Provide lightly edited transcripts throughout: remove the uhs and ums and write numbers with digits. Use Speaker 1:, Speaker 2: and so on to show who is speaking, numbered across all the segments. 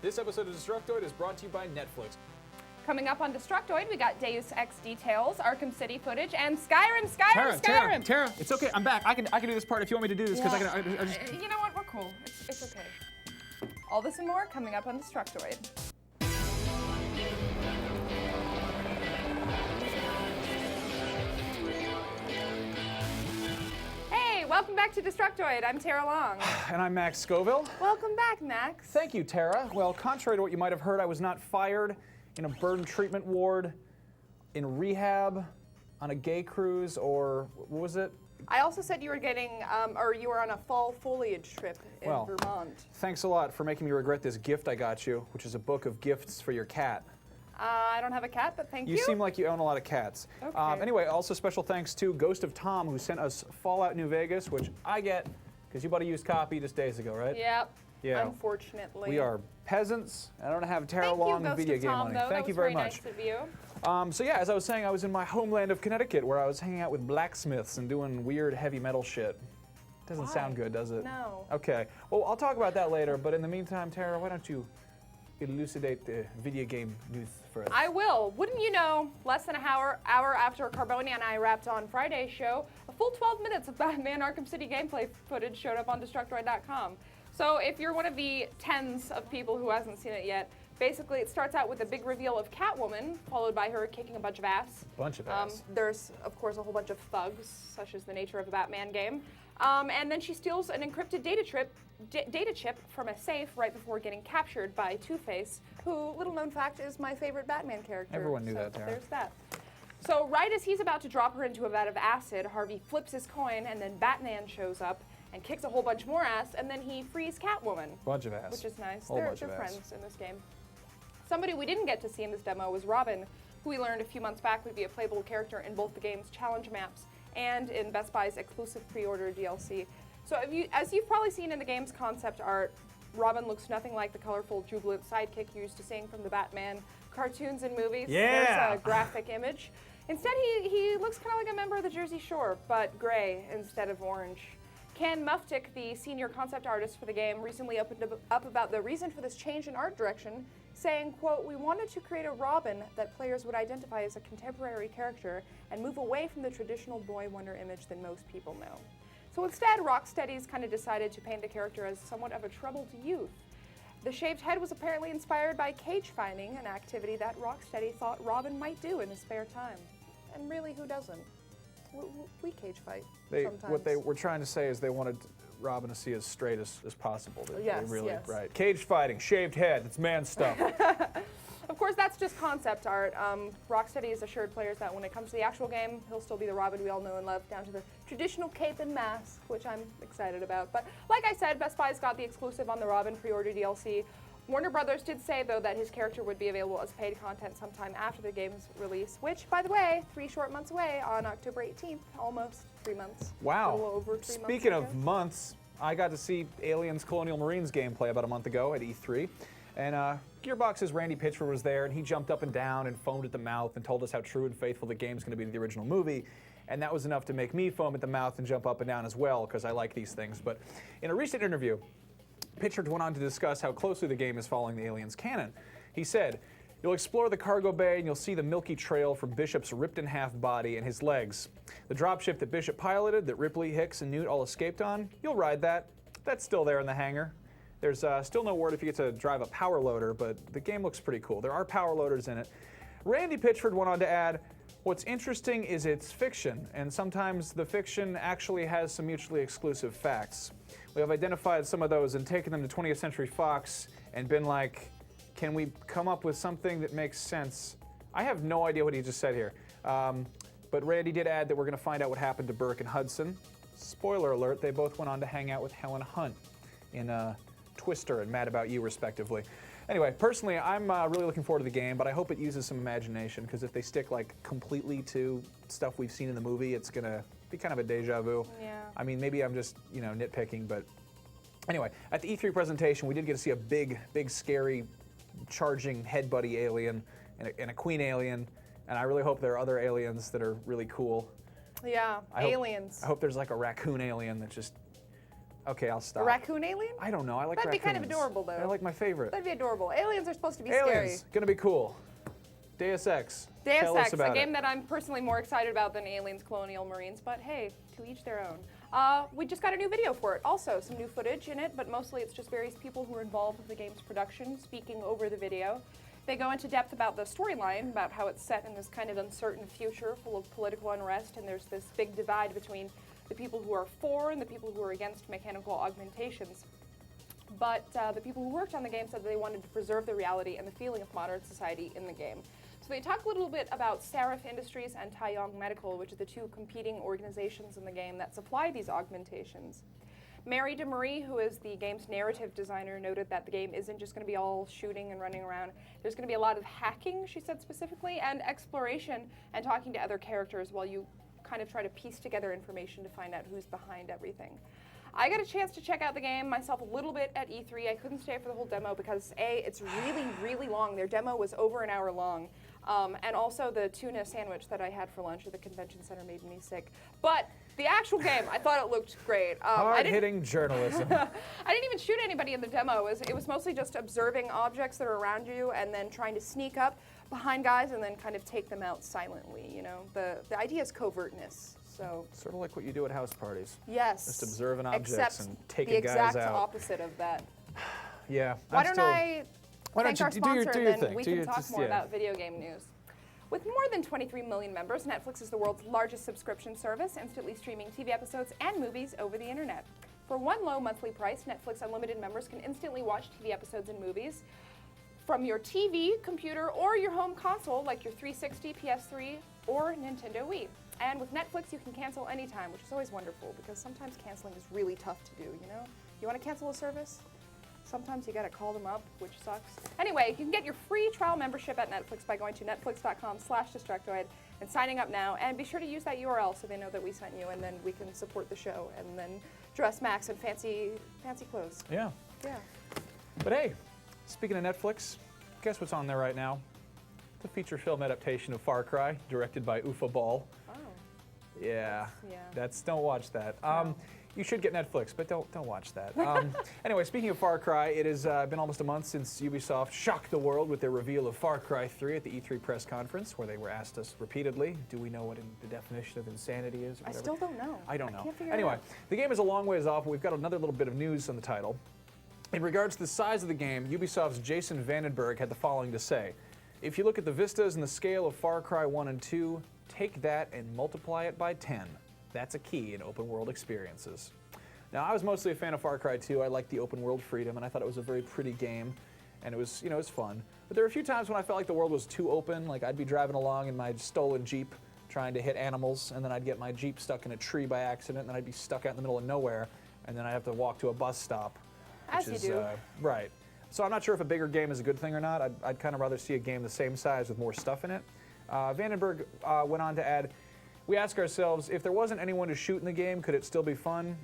Speaker 1: This episode of Destructoid is brought to you by Netflix.
Speaker 2: Coming up on Destructoid, we got Deus Ex details, Arkham City footage, and Skyrim.
Speaker 1: Tara, it's okay. I'm back. I can do this part if you want me to do this because I just.
Speaker 2: You know what? We're cool. It's okay. All this and more coming up on Destructoid. Hey, welcome back to Destructoid. I'm Tara Long.
Speaker 1: And I'm Max Scoville.
Speaker 2: Welcome back, Max.
Speaker 1: Thank you, Tara. Well, contrary to what you might have heard, I was not fired in a burn treatment ward, in rehab, on a gay cruise, or what was it?
Speaker 2: I also said you were getting, or you were on a fall foliage trip in Vermont.
Speaker 1: Thanks a lot for making me regret this gift I got you, which is a book of gifts for your cat.
Speaker 2: I don't have a cat, but thank you.
Speaker 1: You seem like you own a lot of cats.
Speaker 2: Okay.
Speaker 1: Anyway, also special thanks to Ghost of Tom, who sent us Fallout New Vegas, which I get, because you bought a used copy just days ago, right?
Speaker 2: Yep.
Speaker 1: Yeah.
Speaker 2: Unfortunately.
Speaker 1: We are peasants. I don't have Tara Long video game money. Thank you very much.
Speaker 2: Nice of you.
Speaker 1: So yeah, as I was saying, I was in my homeland of Connecticut, where I was hanging out with blacksmiths and doing weird heavy metal shit. Doesn't sound good, does it?
Speaker 2: No.
Speaker 1: Okay. Well, I'll talk about that later. But in the meantime, Tara, why don't you elucidate the video game news for us?
Speaker 2: I will. Wouldn't you know, less than an hour after Carbonia and I wrapped on Friday's show, a full 12 minutes of Batman Arkham City gameplay footage showed up on Destructoid.com. So if you're one of the tens of people who hasn't seen it yet, basically it starts out with a big reveal of Catwoman, followed by her kicking a bunch of ass.
Speaker 1: Bunch of ass.
Speaker 2: There's, of course, a whole bunch of thugs, such as the nature of a Batman game. And then she steals an encrypted data chip from a safe right before getting captured by Two-Face, who, little known fact, is my favorite Batman character.
Speaker 1: Everyone knew that, Tara.
Speaker 2: There's that. So right as he's about to drop her into a vat of acid, Harvey flips his coin, and then Batman shows up and kicks a whole bunch more ass, and then he frees Catwoman.
Speaker 1: Bunch of ass.
Speaker 2: Which is nice.
Speaker 1: Whole bunch
Speaker 2: they're
Speaker 1: of
Speaker 2: friends
Speaker 1: ass.
Speaker 2: in this game. Somebody we didn't get to see in this demo was Robin, who we learned a few months back would be a playable character in both the game's challenge maps and in Best Buy's exclusive pre-order DLC. So as you've probably seen in the game's concept art, Robin looks nothing like the colorful, jubilant sidekick you used to seeing from the Batman cartoons and movies.
Speaker 1: Yeah!
Speaker 2: There's a graphic image. Instead, he looks kind of like a member of the Jersey Shore, but gray instead of orange. Ken Muftick, the senior concept artist for the game, recently opened up about the reason for this change in art direction, saying, quote, "We wanted to create a Robin that players would identify as a contemporary character and move away from the traditional boy wonder image that most people know." So instead, Rocksteady's kind of decided to paint the character as somewhat of a troubled youth. The shaved head was apparently inspired by cage fighting, an activity that Rocksteady thought Robin might do in his spare time. And really, who doesn't? We cage fight sometimes.
Speaker 1: What they were trying to say is they wanted Robin to see as straight as possible.
Speaker 2: Yes.
Speaker 1: Right. Cage fighting, shaved head, it's man stuff.
Speaker 2: Of course, that's just concept art. Rocksteady has assured players that when it comes to the actual game, he'll still be the Robin we all know and love, down to the traditional cape and mask, which I'm excited about. But like I said, Best Buy's got the exclusive on the Robin pre-order DLC. Warner Brothers did say, though, that his character would be available as paid content sometime after the game's release, which, by the way, 3 short months away on October 18th, almost 3 months.
Speaker 1: Wow.
Speaker 2: A little over 3 months.
Speaker 1: Speaking of months, I got to see Aliens Colonial Marines gameplay about a month ago at E3. And Gearbox's Randy Pitchford was there, and he jumped up and down and foamed at the mouth and told us how true and faithful the game's going to be to the original movie. And that was enough to make me foam at the mouth and jump up and down as well, because I like these things. But in a recent interview, Pitchford went on to discuss how closely the game is following the Aliens canon. He said, "You'll explore the cargo bay and you'll see the milky trail from Bishop's ripped-in-half body and his legs. The dropship that Bishop piloted, that Ripley, Hicks, and Newt all escaped on, you'll ride that. That's still there in the hangar. There's still no word if you get to drive a power loader, but the game looks pretty cool. There are power loaders in it." Randy Pitchford went on to add, "What's interesting is it's fiction, and sometimes the fiction actually has some mutually exclusive facts. We have identified some of those and taken them to 20th Century Fox and been like, can we come up with something that makes sense?" I have no idea what he just said here. But Randy did add that we're going to find out what happened to Burke and Hudson. Spoiler alert, they both went on to hang out with Helen Hunt in Twister and Mad About You, respectively. Anyway, personally, I'm really looking forward to the game, but I hope it uses some imagination, because if they stick like completely to stuff we've seen in the movie, it's going to be kind of a deja vu.
Speaker 2: Yeah.
Speaker 1: I mean, maybe I'm just, nitpicking, but anyway, at the E3 presentation, we did get to see a big, scary, charging head buddy alien and a queen alien, and I really hope there are other aliens that are really cool.
Speaker 2: Yeah, aliens.
Speaker 1: I hope there's like a raccoon alien that just Okay, I'll
Speaker 2: A
Speaker 1: stop.
Speaker 2: raccoon alien?
Speaker 1: I don't know. I like
Speaker 2: That'd be
Speaker 1: raccoons.
Speaker 2: kind of adorable, though.
Speaker 1: They're like my favorite.
Speaker 2: That'd be adorable. Aliens are supposed to be
Speaker 1: Aliens,
Speaker 2: scary.
Speaker 1: gonna be cool. Deus Ex.
Speaker 2: Deus
Speaker 1: Tell us
Speaker 2: Ex,
Speaker 1: about
Speaker 2: a game
Speaker 1: it.
Speaker 2: that I'm personally more excited about than Aliens Colonial Marines, but hey, to each their own. We just got a new video for it. Also, some new footage in it, but mostly it's just various people who are involved with the game's production speaking over the video. They go into depth about the storyline, about how it's set in this kind of uncertain future full of political unrest, and there's this big divide between the people who are for and the people who are against mechanical augmentations. But the people who worked on the game said they wanted to preserve the reality and the feeling of modern society in the game. So they talk a little bit about Seraph Industries and Taeyong Medical, which are the two competing organizations in the game that supply these augmentations. Mary DeMarie, who is the game's narrative designer, noted that the game isn't just going to be all shooting and running around. There's going to be a lot of hacking, she said specifically, and exploration and talking to other characters while you kind of try to piece together information to find out who's behind everything. I got a chance to check out the game myself a little bit at E3. I couldn't stay for the whole demo because A, it's really, really long. Their demo was over an hour long. And also the tuna sandwich that I had for lunch at the convention center made me sick. But the actual game, I thought it looked great.
Speaker 1: Hard-hitting journalism.
Speaker 2: I didn't even shoot anybody in the demo. It was mostly just observing objects that are around you and then trying to sneak up behind guys and then kind of take them out silently, you know? The idea is covertness. So
Speaker 1: Sort of like what you do at house parties.
Speaker 2: yes.
Speaker 1: Just observing objects
Speaker 2: Except
Speaker 1: and taking
Speaker 2: the
Speaker 1: guys
Speaker 2: exact
Speaker 1: out.
Speaker 2: opposite of that.
Speaker 1: Yeah.
Speaker 2: Why don't I
Speaker 1: Why don't
Speaker 2: thank our
Speaker 1: you do your
Speaker 2: sponsor,
Speaker 1: thing?
Speaker 2: and then we
Speaker 1: Do
Speaker 2: can
Speaker 1: your-
Speaker 2: talk
Speaker 1: just-
Speaker 2: more
Speaker 1: yeah.
Speaker 2: about video game news. With more than 23 million members, Netflix is the world's largest subscription service, instantly streaming TV episodes and movies over the internet. For one low monthly price, Netflix Unlimited members can instantly watch TV episodes and movies from your TV, computer, or your home console like your 360, PS3, or Nintendo Wii. And with Netflix, you can cancel anytime, which is always wonderful because sometimes canceling is really tough to do, you know? You want to cancel a service? Sometimes you gotta call them up, which sucks. Anyway, you can get your free trial membership at Netflix by going to netflix.com/Destructoid and signing up now. And be sure to use that URL so they know that we sent you, and then we can support the show and then dress Max in fancy clothes.
Speaker 1: Yeah.
Speaker 2: Yeah.
Speaker 1: But hey, speaking of Netflix, guess what's on there right now? The feature film adaptation of Far Cry, directed by Ufa Ball.
Speaker 2: Oh.
Speaker 1: Yeah.
Speaker 2: Yeah.
Speaker 1: Don't watch that.
Speaker 2: No.
Speaker 1: You should get Netflix, but don't watch that. Anyway, speaking of Far Cry, it has been almost a month since Ubisoft shocked the world with their reveal of Far Cry 3 at the E3 press conference, where they were asked us repeatedly, do we know what the definition of insanity is? Or
Speaker 2: I
Speaker 1: whatever.
Speaker 2: still don't know.
Speaker 1: I don't know.
Speaker 2: Can't figure it
Speaker 1: Anyway,
Speaker 2: out.
Speaker 1: the game is a long ways off, but we've got another little bit of news on the title. In regards to the size of the game, Ubisoft's Jason Vandenberg had the following to say. If you look at the vistas and the scale of Far Cry 1 and 2, take that and multiply it by 10. That's a key in open world experiences. Now, I was mostly a fan of Far Cry 2. I liked the open world freedom, and I thought it was a very pretty game, and it was, it was fun. But there were a few times when I felt like the world was too open. Like I'd be driving along in my stolen Jeep, trying to hit animals, and then I'd get my Jeep stuck in a tree by accident, and then I'd be stuck out in the middle of nowhere, and then I'd have to walk to a bus stop.
Speaker 2: As
Speaker 1: which
Speaker 2: you do.
Speaker 1: Right. So I'm not sure if a bigger game is a good thing or not. I'd kind of rather see a game the same size with more stuff in it. Vandenberg went on to add, we ask ourselves, if there wasn't anyone to shoot in the game, could it still be fun?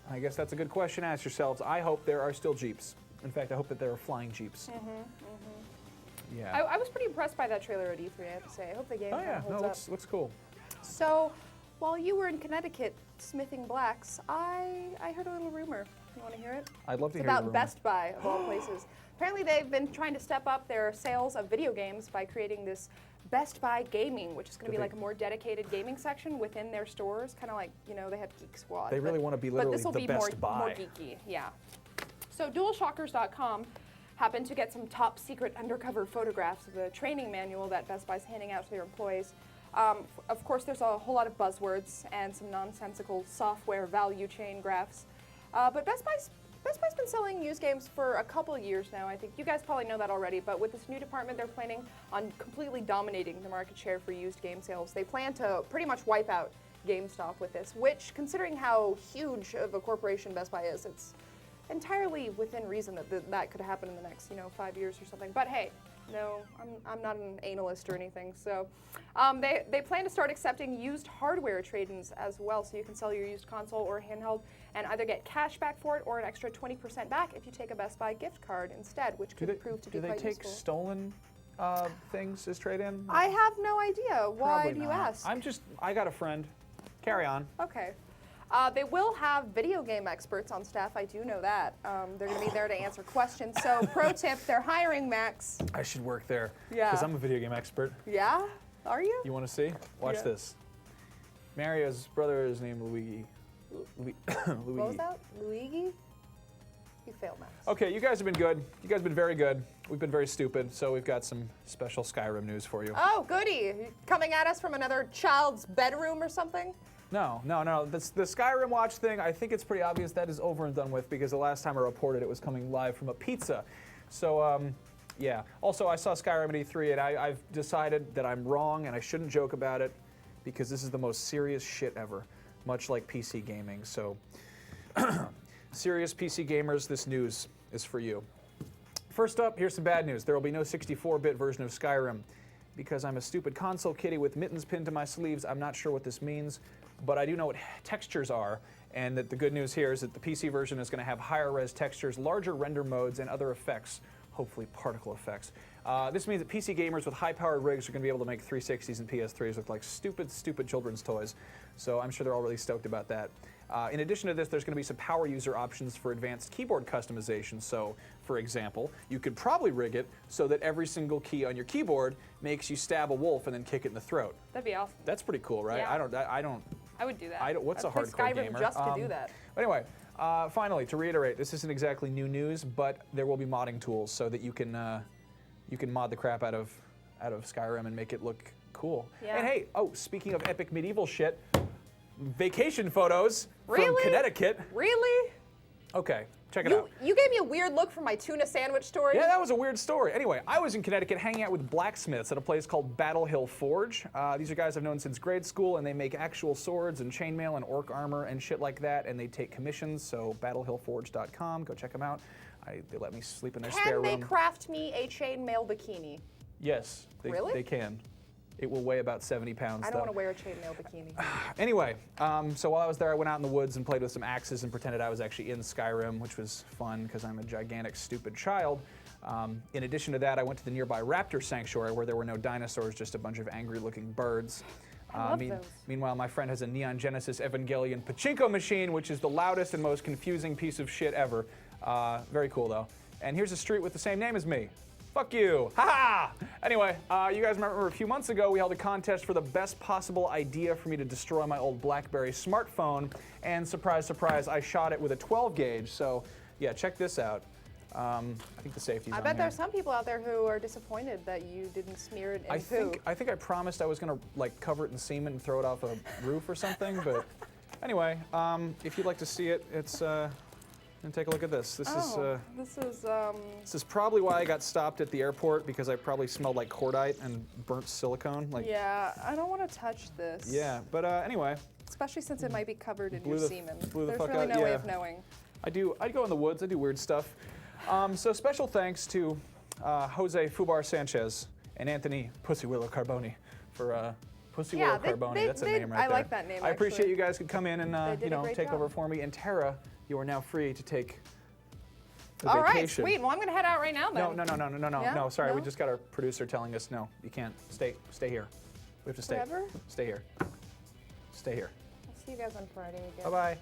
Speaker 1: I guess that's a good question to ask yourselves. I hope there are still Jeeps. In fact, I hope that there are flying Jeeps. Yeah.
Speaker 2: I was pretty impressed by that trailer at E3, I have to say. I hope the game
Speaker 1: Oh yeah,
Speaker 2: holds
Speaker 1: no,
Speaker 2: up.
Speaker 1: looks cool.
Speaker 2: So, while you were in Connecticut smithing blacks, I heard a little rumor. You want to hear it?
Speaker 1: I'd love to
Speaker 2: It's
Speaker 1: hear your
Speaker 2: about
Speaker 1: rumor.
Speaker 2: Best Buy, of all places. Apparently, they've been trying to step up their sales of video games by creating this Best Buy Gaming, which is going to be like a more dedicated gaming section within their stores, kind of like, they have Geek Squad.
Speaker 1: They really want to be literally
Speaker 2: But this will
Speaker 1: the
Speaker 2: be
Speaker 1: Best
Speaker 2: more
Speaker 1: Buy.
Speaker 2: geeky, yeah. So DualShockers.com happened to get some top secret undercover photographs of the training manual that Best Buy's handing out to their employees. Of course, there's a whole lot of buzzwords and some nonsensical software value chain graphs. But Best Buy's been selling used games for a couple years now. I think you guys probably know that already, but with this new department, they're planning on completely dominating the market share for used game sales. They plan to pretty much wipe out GameStop with this, which, considering how huge of a corporation Best Buy is, it's entirely within reason that that could happen in the next, 5 years or something. But hey, no, I'm not an analyst or anything. So they plan to start accepting used hardware trade-ins as well, so you can sell your used console or handheld and either get cash back for it or an extra 20% back if you take a Best Buy gift card instead, which could prove to be quite
Speaker 1: Do they take
Speaker 2: useful.
Speaker 1: stolen things as trade-in?
Speaker 2: I have no idea. Why
Speaker 1: Probably
Speaker 2: do you
Speaker 1: not.
Speaker 2: ask?
Speaker 1: I got a friend. Carry on.
Speaker 2: Okay. They will have video game experts on staff. I do know that. They're going to be there to answer questions. So, pro tip: they're hiring Max.
Speaker 1: I should work there.
Speaker 2: Yeah.
Speaker 1: Because I'm a video game expert.
Speaker 2: Yeah? Are you?
Speaker 1: You want to see? Watch
Speaker 2: Yeah.
Speaker 1: this. Mario's brother is named Luigi. Luigi.
Speaker 2: What was that? Luigi? You failed, Max.
Speaker 1: Okay, you guys have been good. You guys have been very good. We've been very stupid, so we've got some special Skyrim news for you.
Speaker 2: Oh, goody. Coming at us from another child's bedroom or something?
Speaker 1: No. The Skyrim watch thing, I think it's pretty obvious that is over and done with because the last time I reported it was coming live from a pizza. So, yeah. Also, I saw Skyrim at E3 and I've decided that I'm wrong and I shouldn't joke about it because this is the most serious shit ever, much like PC gaming. So, serious PC gamers, this news is for you. First up, here's some bad news. There will be no 64-bit version of Skyrim. Because I'm a stupid console kitty with mittens pinned to my sleeves, I'm not sure what this means, but I do know what textures are, and that the good news here is that the PC version is going to have higher res textures, larger render modes, and other effects, hopefully particle effects. This means that PC gamers with high-powered rigs are going to be able to make 360s and PS3s with like stupid children's toys, so I'm sure they're all really stoked about that. In addition to this, there's going to be some power user options for advanced keyboard customization. So, for example, you could probably rig it so that every single key on your keyboard makes you stab a wolf and then kick it in the throat.
Speaker 2: That'd be awesome.
Speaker 1: That's pretty cool, right?
Speaker 2: Yeah.
Speaker 1: I
Speaker 2: would do that.
Speaker 1: what's a
Speaker 2: I'd play
Speaker 1: hardcore
Speaker 2: Skyrim
Speaker 1: gamer?
Speaker 2: just to do that.
Speaker 1: But anyway, finally, to reiterate, this isn't exactly new news, but there will be modding tools so that you can mod the crap out of Skyrim and make it look cool.
Speaker 2: Yeah.
Speaker 1: And hey, speaking of epic medieval shit, vacation photos from
Speaker 2: Really?
Speaker 1: Connecticut.
Speaker 2: Really?
Speaker 1: Okay, check it out.
Speaker 2: You gave me a weird look from my tuna sandwich story.
Speaker 1: Yeah, that was a weird story. Anyway, I was in Connecticut hanging out with blacksmiths at a place called Battle Hill Forge. These are guys I've known since grade school, and they make actual swords and chainmail and orc armor and shit like that, and they take commissions, so battlehillforge.com, go check them out. They let me sleep in their spare room.
Speaker 2: Can they craft me a chainmail bikini?
Speaker 1: Yes,
Speaker 2: Really?
Speaker 1: they can. It will weigh about 70 pounds,
Speaker 2: I don't
Speaker 1: though.
Speaker 2: want to wear a chainmail bikini.
Speaker 1: Anyway, so while I was there, I went out in the woods and played with some axes and pretended I was actually in Skyrim, which was fun because I'm a gigantic, stupid child. In addition to that, I went to the nearby raptor sanctuary where there were no dinosaurs, just a bunch of angry-looking birds.
Speaker 2: I love those.
Speaker 1: Meanwhile, my friend has a Neon Genesis Evangelion pachinko machine, which is the loudest and most confusing piece of shit ever. Very cool, though. And here's a street with the same name as me. Fuck you. Ha ha! Anyway, you guys remember a few months ago we held a contest for the best possible idea for me to destroy my old BlackBerry smartphone, and surprise, surprise, I shot it with a 12 gauge. So, yeah, check this out. I think the safety's
Speaker 2: I
Speaker 1: on
Speaker 2: bet
Speaker 1: here.
Speaker 2: there's some people out there who are disappointed that you didn't smear it in poo.
Speaker 1: I think I promised I was gonna like cover it in semen and throw it off a roof or something. But anyway, if you'd like to see it, it's. And take a look at this. This is probably why I got stopped at the airport because I probably smelled like cordite and burnt silicone. Like.
Speaker 2: Yeah, I don't want to touch this.
Speaker 1: Yeah, but anyway.
Speaker 2: Especially since it might be covered in
Speaker 1: Blew
Speaker 2: your
Speaker 1: the-
Speaker 2: semen.
Speaker 1: blew the
Speaker 2: There's
Speaker 1: fuck
Speaker 2: really
Speaker 1: out,
Speaker 2: no way
Speaker 1: yeah.
Speaker 2: of knowing.
Speaker 1: I'd go in the woods. I do weird stuff. So special thanks to Jose Fubar Sanchez and Anthony Pussy Willow Carboni for Pussy Willow Carboni. That's a name right
Speaker 2: I
Speaker 1: there.
Speaker 2: like that name.
Speaker 1: I appreciate
Speaker 2: actually.
Speaker 1: you guys could come in and
Speaker 2: They did a great
Speaker 1: take
Speaker 2: job.
Speaker 1: over for me. And Tara, you are now free to take.
Speaker 2: All right,
Speaker 1: vacation.
Speaker 2: sweet. Well, I'm gonna head out right now then.
Speaker 1: No.
Speaker 2: Yeah?
Speaker 1: Sorry, we
Speaker 2: No?
Speaker 1: just got our producer telling us no, you can't. Stay here. We have to stay.
Speaker 2: Forever?
Speaker 1: Stay here. Stay here.
Speaker 2: I'll see you guys on Friday again.
Speaker 1: Bye bye.